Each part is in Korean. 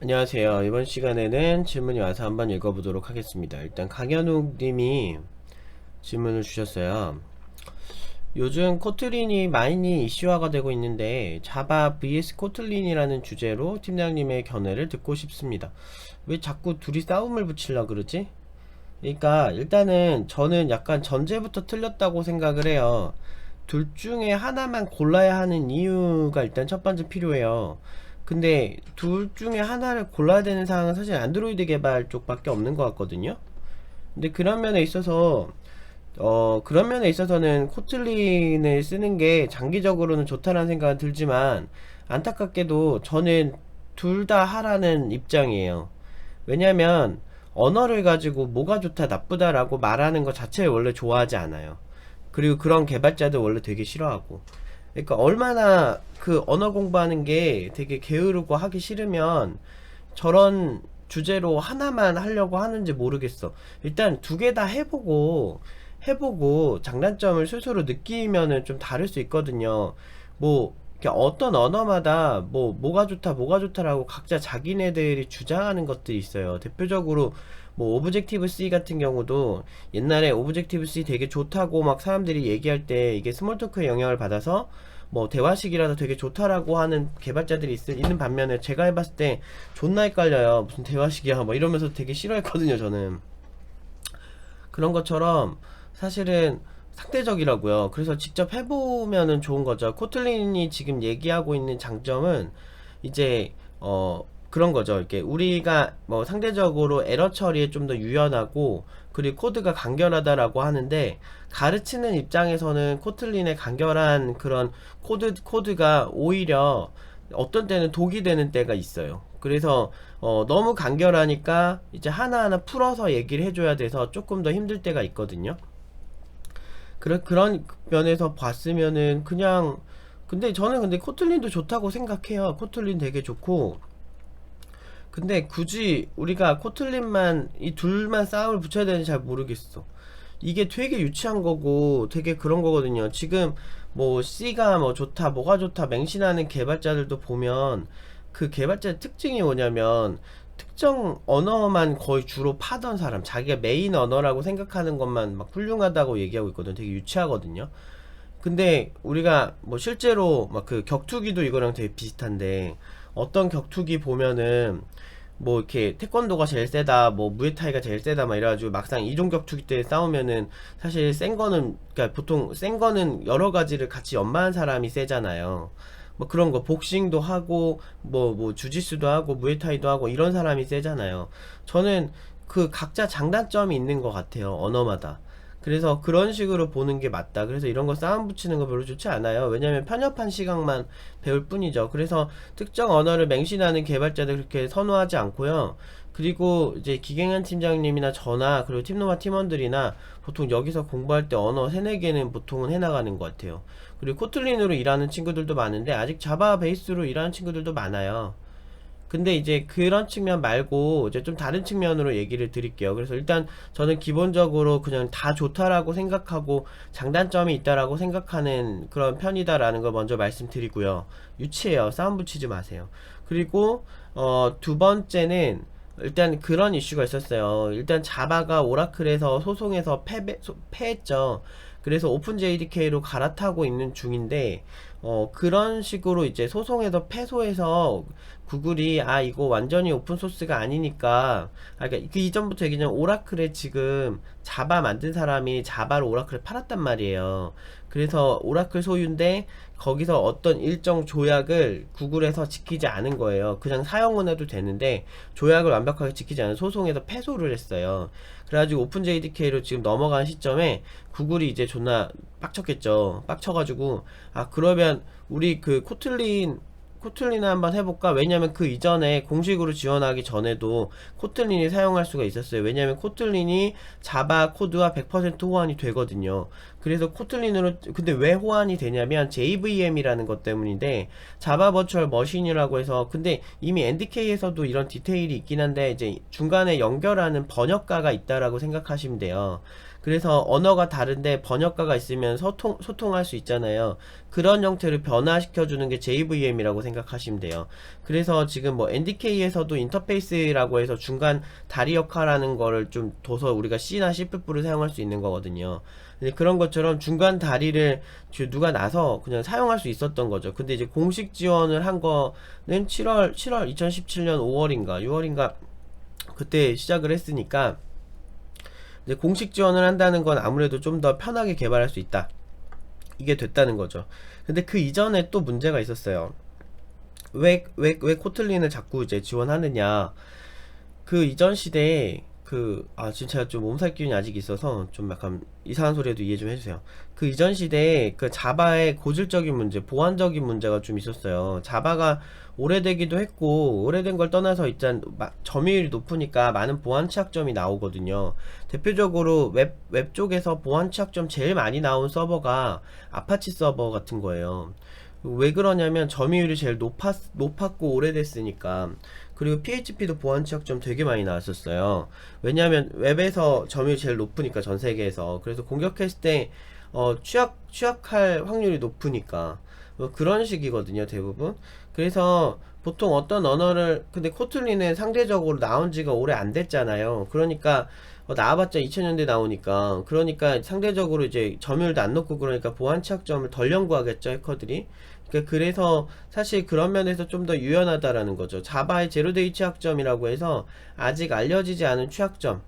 안녕하세요. 이번 시간에는 질문이 와서 한번 읽어보도록 하겠습니다. 일단 강현욱 님이 질문을 주셨어요. 요즘 코틀린이 많이 이슈화가 되고 있는데 자바 vs 코틀린이라는 주제로 팀장님의 견해를 듣고 싶습니다. 왜 자꾸 둘이 싸움을 붙이려 그러지? 그러니까 일단은 저는 약간 전제부터 틀렸다고 생각을 해요. 둘 중에 하나만 골라야 하는 이유가 일단 첫 번째 필요해요. 근데 둘 중에 하나를 골라야 되는 상황은 사실 안드로이드 개발 쪽밖에 없는 것 같거든요. 근데 그런 면에 있어서는 코틀린을 쓰는 게 장기적으로는 좋다는 생각은 들지만, 안타깝게도 저는 둘 다 하라는 입장이에요. 왜냐면 언어를 가지고 뭐가 좋다 나쁘다라고 말하는 것 자체를 원래 좋아하지 않아요. 그리고 그런 개발자들 원래 되게 싫어하고. 그러니까 얼마나 그 언어 공부하는 게 되게 게으르고 하기 싫으면 저런 주제로 하나만 하려고 하는지 모르겠어. 일단 두 개 다 해보고 장단점을 스스로 느끼면은 좀 다를 수 있거든요. 뭐 이렇게 어떤 언어마다 뭐가 좋다 뭐가 좋다라고 각자 자기네들이 주장하는 것들이 있어요. 대표적으로 뭐 오브젝티브 C 같은 경우도 옛날에 오브젝티브 C 되게 좋다고 막 사람들이 얘기할 때 이게 스몰 토크의 영향을 받아서 뭐 대화식이라도 되게 좋다라고 하는 개발자들이 있는 반면에, 제가 해봤을 때 존나 헷갈려요. 무슨 대화식이야 뭐 이러면서 되게 싫어했거든요 저는. 그런 것처럼 사실은 상대적이라고요. 그래서 직접 해보면은 좋은 거죠. 코틀린이 지금 얘기하고 있는 장점은 이제 그런 거죠. 이렇게 우리가 뭐 상대적으로 에러 처리에 좀 더 유연하고, 그리고 코드가 간결하다라고 하는데, 가르치는 입장에서는 코틀린의 간결한 그런 코드가 오히려 어떤 때는 독이 되는 때가 있어요. 그래서 너무 간결하니까 이제 하나하나 풀어서 얘기를 해줘야 돼서 조금 더 힘들 때가 있거든요. 그런 면에서 봤으면은 그냥, 근데 저는 근데 코틀린도 좋다고 생각해요. 코틀린 되게 좋고. 근데 굳이 우리가 코틀린만 이 둘만 싸움을 붙여야 되는지 잘 모르겠어. 이게 되게 유치한 거고 되게 그런 거거든요. 지금 뭐 C가 뭐 좋다 뭐가 좋다 맹신하는 개발자들도 보면, 그 개발자의 특징이 뭐냐면 특정 언어만 거의 주로 파던 사람, 자기가 메인 언어라고 생각하는 것만 막 훌륭하다고 얘기하고 있거든. 되게 유치하거든요. 근데 우리가 뭐 실제로 막 그 격투기도 이거랑 되게 비슷한데, 어떤 격투기 보면은 뭐 이렇게 태권도가 제일 세다 뭐 무에타이가 제일 세다 막 이래가지고 막상 이종 격투기 때 싸우면은 사실 센 거는, 그러니까 보통 센 거는 여러 가지를 같이 연마한 사람이 세잖아요. 뭐 그런 거 복싱도 하고 뭐 주짓수도 하고 무에타이도 하고 이런 사람이 세잖아요. 저는 그 각자 장단점이 있는 것 같아요, 언어마다. 그래서 그런 식으로 보는 게 맞다. 그래서 이런 거 싸움 붙이는 거 별로 좋지 않아요. 왜냐면 편협한 시각만 배울 뿐이죠. 그래서 특정 언어를 맹신하는 개발자들 그렇게 선호하지 않고요. 그리고 이제 기갱한 팀장님이나 저나 그리고 팀노마 팀원들이나 보통 여기서 공부할 때 언어 3, 4개는 보통은 해나가는 것 같아요. 그리고 코틀린으로 일하는 친구들도 많은데 아직 자바 베이스로 일하는 친구들도 많아요. 근데 이제 그런 측면 말고 이제 좀 다른 측면으로 얘기를 드릴게요. 그래서 일단 저는 기본적으로 그냥 다 좋다라고 생각하고 장단점이 있다라고 생각하는 그런 편이다라는 걸 먼저 말씀드리고요. 유치해요. 싸움 붙이지 마세요. 그리고 두 번째는 일단 그런 이슈가 있었어요. 일단 자바가 오라클에서 소송에서 패했죠. 그래서 오픈 JDK로 갈아타고 있는 중인데, 그런 식으로 이제 소송에서 패소해서 구글이 이거 완전히 오픈소스가 아니니까, 그러니까 그 이전부터 얘기한 오라클에 지금 자바 만든 사람이 자바로 오라클을 팔았단 말이에요. 그래서 오라클 소유인데 거기서 어떤 일정 조약을 구글에서 지키지 않은 거예요. 그냥 사용은 해도 되는데 조약을 완벽하게 지키지 않은 소송에서 패소를 했어요. 그래가지고 오픈 JDK로 지금 넘어간 시점에 구글이 이제 존나 빡쳤겠죠. 빡쳐가지고 그러면 우리 그 코틀린을 한번 해볼까? 왜냐면 그 이전에 공식으로 지원하기 전에도 코틀린이 사용할 수가 있었어요. 왜냐면 코틀린이 자바 코드와 100% 호환이 되거든요. 그래서 코틀린으로, 근데 왜 호환이 되냐면 JVM이라는 것 때문인데, 자바 버추얼 머신이라고 해서, 근데 이미 NDK에서도 이런 디테일이 있긴 한데 이제 중간에 연결하는 번역가가 있다라고 생각하시면 돼요. 그래서 언어가 다른데 번역가가 있으면 소통할 수 있잖아요. 그런 형태를 변화시켜주는 게 JVM이라고 생각하시면 돼요. 그래서 지금 뭐 NDK에서도 인터페이스라고 해서 중간 다리 역할하는 거를 좀 둬서 우리가 C나 C++를 사용할 수 있는 거거든요. 근데 그런 것처럼 중간 다리를 누가 나서 그냥 사용할 수 있었던 거죠. 근데 이제 공식 지원을 한 거는 7월 2017년 5월인가 6월인가 그때 시작을 했으니까 이제 공식 지원을 한다는 건 아무래도 좀 더 편하게 개발할 수 있다. 이게 됐다는 거죠. 근데 그 이전에 또 문제가 있었어요. 왜 코틀린을 자꾸 이제 지원하느냐. 그 이전 시대에 지금 제가 좀 몸살 기운이 아직 있어서 좀 약간 이상한 소리에도 이해 좀 해주세요. 그 이전 시대에 그 자바의 고질적인 문제, 보안적인 문제가 좀 있었어요. 자바가 오래되기도 했고, 오래된 걸 떠나서 일단 점유율이 높으니까 많은 보안 취약점이 나오거든요. 대표적으로 웹 쪽에서 보안 취약점 제일 많이 나온 서버가 아파치 서버 같은 거예요. 왜 그러냐면 점유율이 제일 높았고 오래됐으니까. 그리고 PHP도 보안 취약점 되게 많이 나왔었어요. 왜냐하면 웹에서 점유율이 제일 높으니까 전 세계에서. 그래서 공격했을 때 취약할 확률이 높으니까. 뭐 그런 식이거든요, 대부분. 그래서 보통 어떤 언어를, 근데 코틀린은 상대적으로 나온 지가 오래 안 됐잖아요. 그러니까 나와봤자 2000년대 나오니까. 그러니까 상대적으로 이제 점유율도 안 높고, 그러니까 보안 취약점을 덜 연구하겠죠, 해커들이. 그래서 사실 그런 면에서 좀 더 유연하다라는 거죠. 자바의 제로데이 취약점이라고 해서 아직 알려지지 않은 취약점,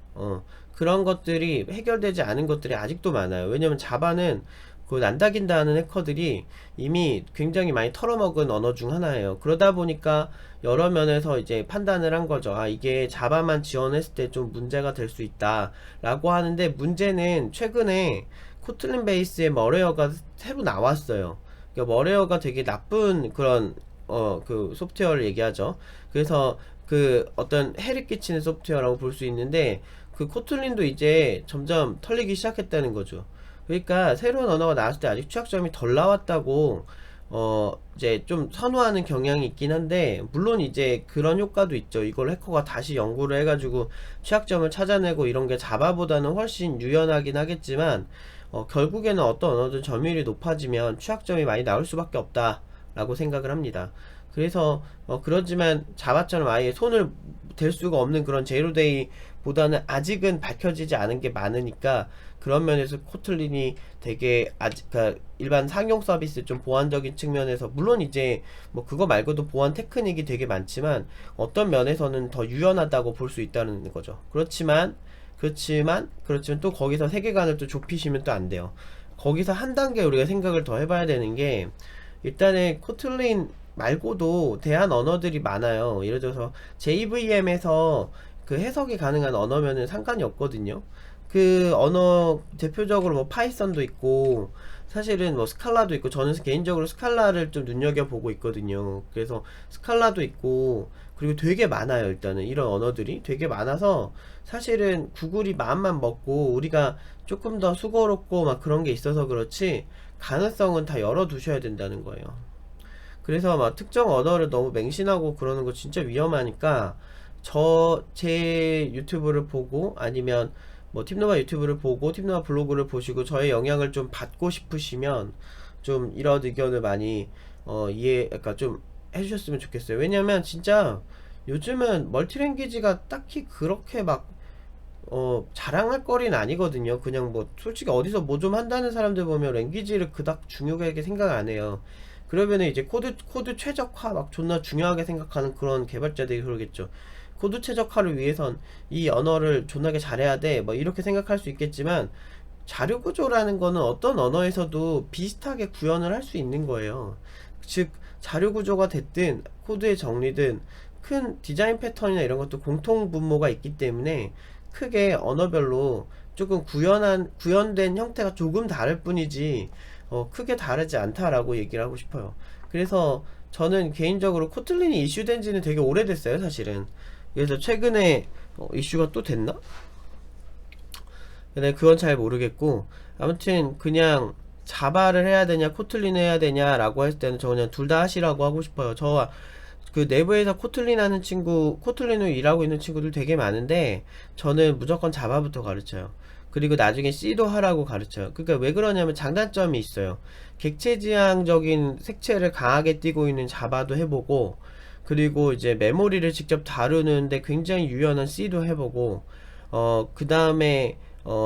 그런 것들이 해결되지 않은 것들이 아직도 많아요. 왜냐면 자바는 그 난다긴다 하는 해커들이 이미 굉장히 많이 털어먹은 언어 중 하나예요. 그러다 보니까 여러 면에서 이제 판단을 한 거죠. 아, 이게 자바만 지원했을 때 좀 문제가 될 수 있다 라고 하는데, 문제는 최근에 코틀린 베이스의 머레어가 새로 나왔어요. 그러니까 머레어가 되게 나쁜 그런 그 소프트웨어를 얘기하죠. 그래서 그 어떤 해를 끼치는 소프트웨어라고 볼 수 있는데, 그 코틀린도 이제 점점 털리기 시작했다는 거죠. 그러니까 새로운 언어가 나왔을 때 아직 취약점이 덜 나왔다고 이제 좀 선호하는 경향이 있긴 한데, 물론 이제 그런 효과도 있죠. 이걸 해커가 다시 연구를 해가지고 취약점을 찾아내고 이런 게 자바보다는 훨씬 유연하긴 하겠지만, 결국에는 어떤 언어든 점유율이 높아지면 취약점이 많이 나올 수밖에 없다 라고 생각을 합니다. 그래서 그렇지만 자바처럼 아예 손을 댈 수가 없는 그런 제로데이 보다는 아직은 밝혀지지 않은 게 많으니까, 그런 면에서 코틀린이 되게 그러니까 일반 상용 서비스 좀 보안적인 측면에서, 물론 이제 뭐 그거 말고도 보안 테크닉이 되게 많지만 어떤 면에서는 더 유연하다고 볼 수 있다는 거죠. 그렇지만 또 거기서 세계관을 또 좁히시면 또 안 돼요. 거기서 한 단계 우리가 생각을 더 해봐야 되는 게, 일단은 코틀린 말고도 대안 언어들이 많아요. 예를 들어서 JVM에서 그 해석이 가능한 언어면은 상관이 없거든요. 그 언어 대표적으로 뭐 파이썬도 있고, 사실은 뭐 스칼라도 있고, 저는 개인적으로 스칼라를 좀 눈여겨보고 있거든요. 그래서 스칼라도 있고, 그리고 되게 많아요. 일단은 이런 언어들이 되게 많아서 사실은 구글이 마음만 먹고 우리가 조금 더 수고롭고 막 그런 게 있어서 그렇지, 가능성은 다 열어두셔야 된다는 거예요. 그래서 막 특정 언어를 너무 맹신하고 그러는 거 진짜 위험하니까, 제 유튜브를 보고 아니면 뭐 팁노바 유튜브를 보고 팁노바 블로그를 보시고 저의 영향을 좀 받고 싶으시면 좀 이런 의견을 많이 그러니까 좀 해주셨으면 좋겠어요. 왜냐면 진짜 요즘은 멀티랭귀지가 딱히 그렇게 막 자랑할 거리는 아니거든요. 그냥 뭐 솔직히 어디서 뭐 좀 한다는 사람들 보면 랭귀지를 그닥 중요하게 생각 안 해요. 그러면은 이제 코드 최적화 막 존나 중요하게 생각하는 그런 개발자들이 그러겠죠. 코드 최적화를 위해선 이 언어를 존나게 잘해야 돼 뭐 이렇게 생각할 수 있겠지만, 자료 구조라는 거는 어떤 언어에서도 비슷하게 구현을 할 수 있는 거예요. 즉 자료 구조가 됐든 코드의 정리든 큰 디자인 패턴이나 이런 것도 공통 분모가 있기 때문에, 크게 언어별로 조금 구현된 형태가 조금 다를 뿐이지 크게 다르지 않다라고 얘기를 하고 싶어요. 그래서 저는 개인적으로 코틀린이 이슈된 지는 되게 오래됐어요, 사실은. 그래서 최근에 이슈가 또 됐나? 근데 그건 잘 모르겠고, 아무튼 그냥 자바를 해야 되냐 코틀린을 해야 되냐 라고 했을 때는 저 그냥 둘 다 하시라고 하고 싶어요. 저와 그 내부에서 코틀린으로 일하고 있는 친구들 되게 많은데, 저는 무조건 자바부터 가르쳐요. 그리고 나중에 C도 하라고 가르쳐요. 그러니까 왜 그러냐면 장단점이 있어요. 객체지향적인 색채를 강하게 띠고 있는 자바도 해보고, 그리고 이제 메모리를 직접 다루는데 굉장히 유연한 C도 해보고, 그 다음에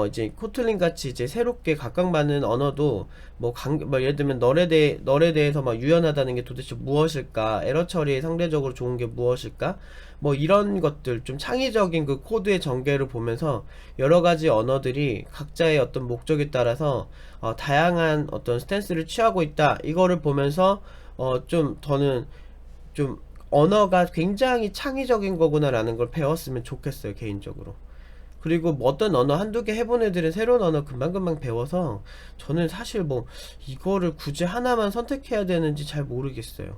이제 코틀린 같이 이제 새롭게 각광받는 언어도 뭐 예를 들면 널에 대해서 막 유연하다는 게 도대체 무엇일까? 에러 처리에 상대적으로 좋은 게 무엇일까? 뭐 이런 것들 좀 창의적인 그 코드의 전개를 보면서 여러 가지 언어들이 각자의 어떤 목적에 따라서 다양한 어떤 스탠스를 취하고 있다. 이거를 보면서 좀 저는 좀 언어가 굉장히 창의적인 거구나라는 걸 배웠으면 좋겠어요, 개인적으로. 그리고 뭐 어떤 언어 한두 개 해본 애들은 새로운 언어 금방금방 배워서 저는 사실 뭐 이거를 굳이 하나만 선택해야 되는지 잘 모르겠어요.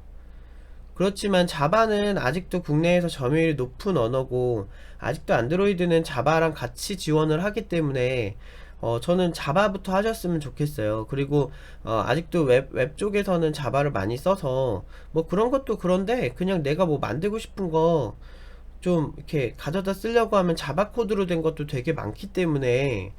그렇지만 자바는 아직도 국내에서 점유율이 높은 언어고, 아직도 안드로이드는 자바랑 같이 지원을 하기 때문에 저는 자바부터 하셨으면 좋겠어요. 그리고 아직도 웹 쪽에서는 자바를 많이 써서 뭐 그런 것도 그런데, 그냥 내가 뭐 만들고 싶은 거 좀 이렇게 가져다 쓰려고 하면 자바 코드로 된 것도 되게 많기 때문에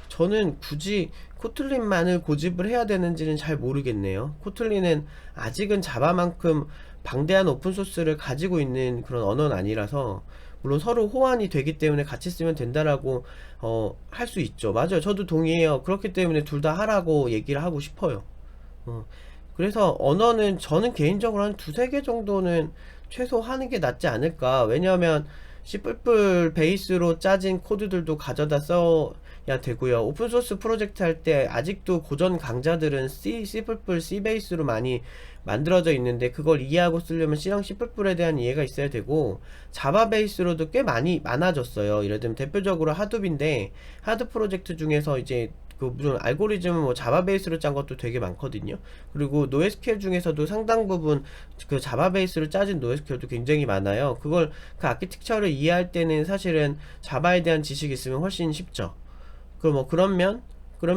저는 굳이 코틀린만을 고집을 해야 되는지는 잘 모르겠네요. 코틀린은 아직은 자바만큼 방대한 오픈소스를 가지고 있는 그런 언어는 아니라서, 물론 서로 호환이 되기 때문에 같이 쓰면 된다라고 할 수 있죠. 맞아요, 저도 동의해요. 그렇기 때문에 둘 다 하라고 얘기를 하고 싶어요. 그래서 언어는 저는 개인적으로 한 두세 개 정도는 최소 하는 게 낫지 않을까. 왜냐하면 C++ 베이스로 짜진 코드들도 가져다 써야 되고요. 오픈소스 프로젝트 할 때 아직도 고전 강좌들은 C++, C 베이스로 많이 만들어져 있는데, 그걸 이해하고 쓰려면 C랑 C++에 대한 이해가 있어야 되고, 자바 베이스로도 꽤 많아졌어요. 예를 들면 대표적으로 하둡인데, 하드 프로젝트 중에서 이제 그 무슨 알고리즘은 뭐 자바 베이스로 짠 것도 되게 많거든요. 그리고 노에스큐엘 중에서도 상당 부분 그 자바 베이스로 짜진 노에스큐엘도 굉장히 많아요. 그걸 그 아키텍처를 이해할 때는 사실은 자바에 대한 지식이 있으면 훨씬 쉽죠. 그 뭐 그런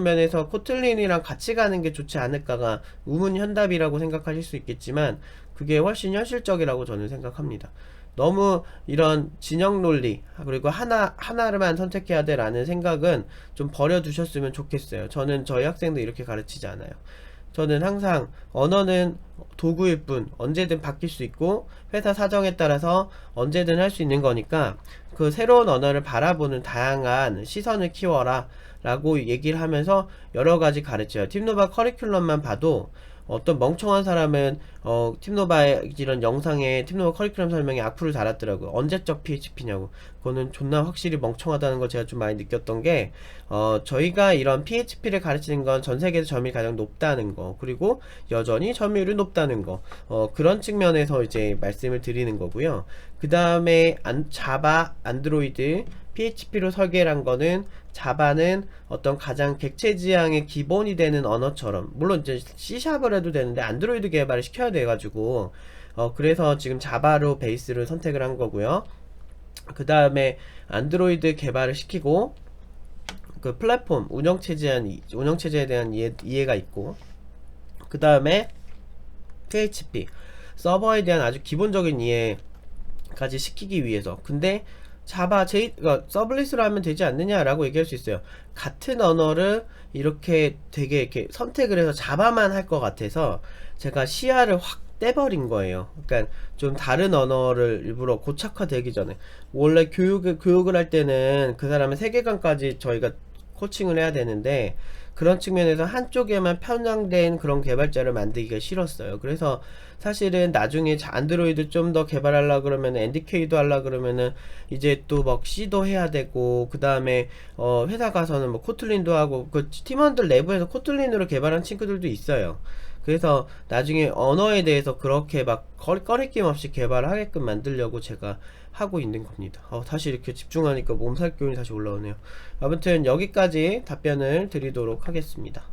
면에서 코틀린이랑 같이 가는 게 좋지 않을까가 우문현답이라고 생각하실 수 있겠지만, 그게 훨씬 현실적이라고 저는 생각합니다. 너무 이런 진영 논리, 그리고 하나를만 선택해야 돼 라는 생각은 좀 버려두셨으면 좋겠어요. 저는 저희 학생들 이렇게 가르치지 않아요. 저는 항상 언어는 도구일 뿐, 언제든 바뀔 수 있고 회사 사정에 따라서 언제든 할 수 있는 거니까 그 새로운 언어를 바라보는 다양한 시선을 키워라 라고 얘기를 하면서 여러 가지 가르쳐요. 팀노바 커리큘럼만 봐도 어떤 멍청한 사람은 팀노바의 이런 영상에 팀노바 커리큘럼 설명에 악플을 달았더라고요. 언제적 PHP냐고. 그거는 존나 확실히 멍청하다는 걸 제가 좀 많이 느꼈던 게, 저희가 이런 PHP를 가르치는 건 전 세계에서 점유율이 가장 높다는 거, 그리고 여전히 점유율이 높다는 거, 그런 측면에서 이제 말씀을 드리는 거고요. 그 다음에 자바, 안드로이드, PHP로 설계한 거는, 자바는 어떤 가장 객체지향의 기본이 되는 언어처럼, 물론 이제 C샵을 해도 되는데 안드로이드 개발을 시켜야 돼가지고 그래서 지금 자바로 베이스를 선택을 한 거고요. 그 다음에 안드로이드 개발을 시키고, 그 플랫폼 운영체제에 대한 이해가 있고, 그 다음에 PHP 서버에 대한 아주 기본적인 이해까지 시키기 위해서. 근데 자바 그러니까 서블릿으로 하면 되지 않느냐라고 얘기할 수 있어요. 같은 언어를 이렇게 되게 이렇게 선택을 해서 자바만 할 것 같아서 제가 시야를 확 떼버린 거예요. 그러니까 좀 다른 언어를 일부러 고착화되기 전에, 원래 교육을 할 때는 그 사람의 세계관까지 저희가 코칭을 해야 되는데, 그런 측면에서 한쪽에만 편향된 그런 개발자를 만들기가 싫었어요. 그래서 사실은 나중에 안드로이드 좀 더 개발하려 그러면 NDK도 하려 그러면은 이제 또 막 C도 해야 되고, 그 다음에 회사 가서는 뭐 코틀린도 하고, 그 팀원들 내부에서 코틀린으로 개발한 친구들도 있어요. 그래서 나중에 언어에 대해서 그렇게 막 꺼리낌 없이 개발을 하게끔 만들려고 제가 하고 있는 겁니다. 다시 이렇게 집중하니까 몸살 기운이 다시 올라오네요. 아무튼 여기까지 답변을 드리도록 하겠습니다.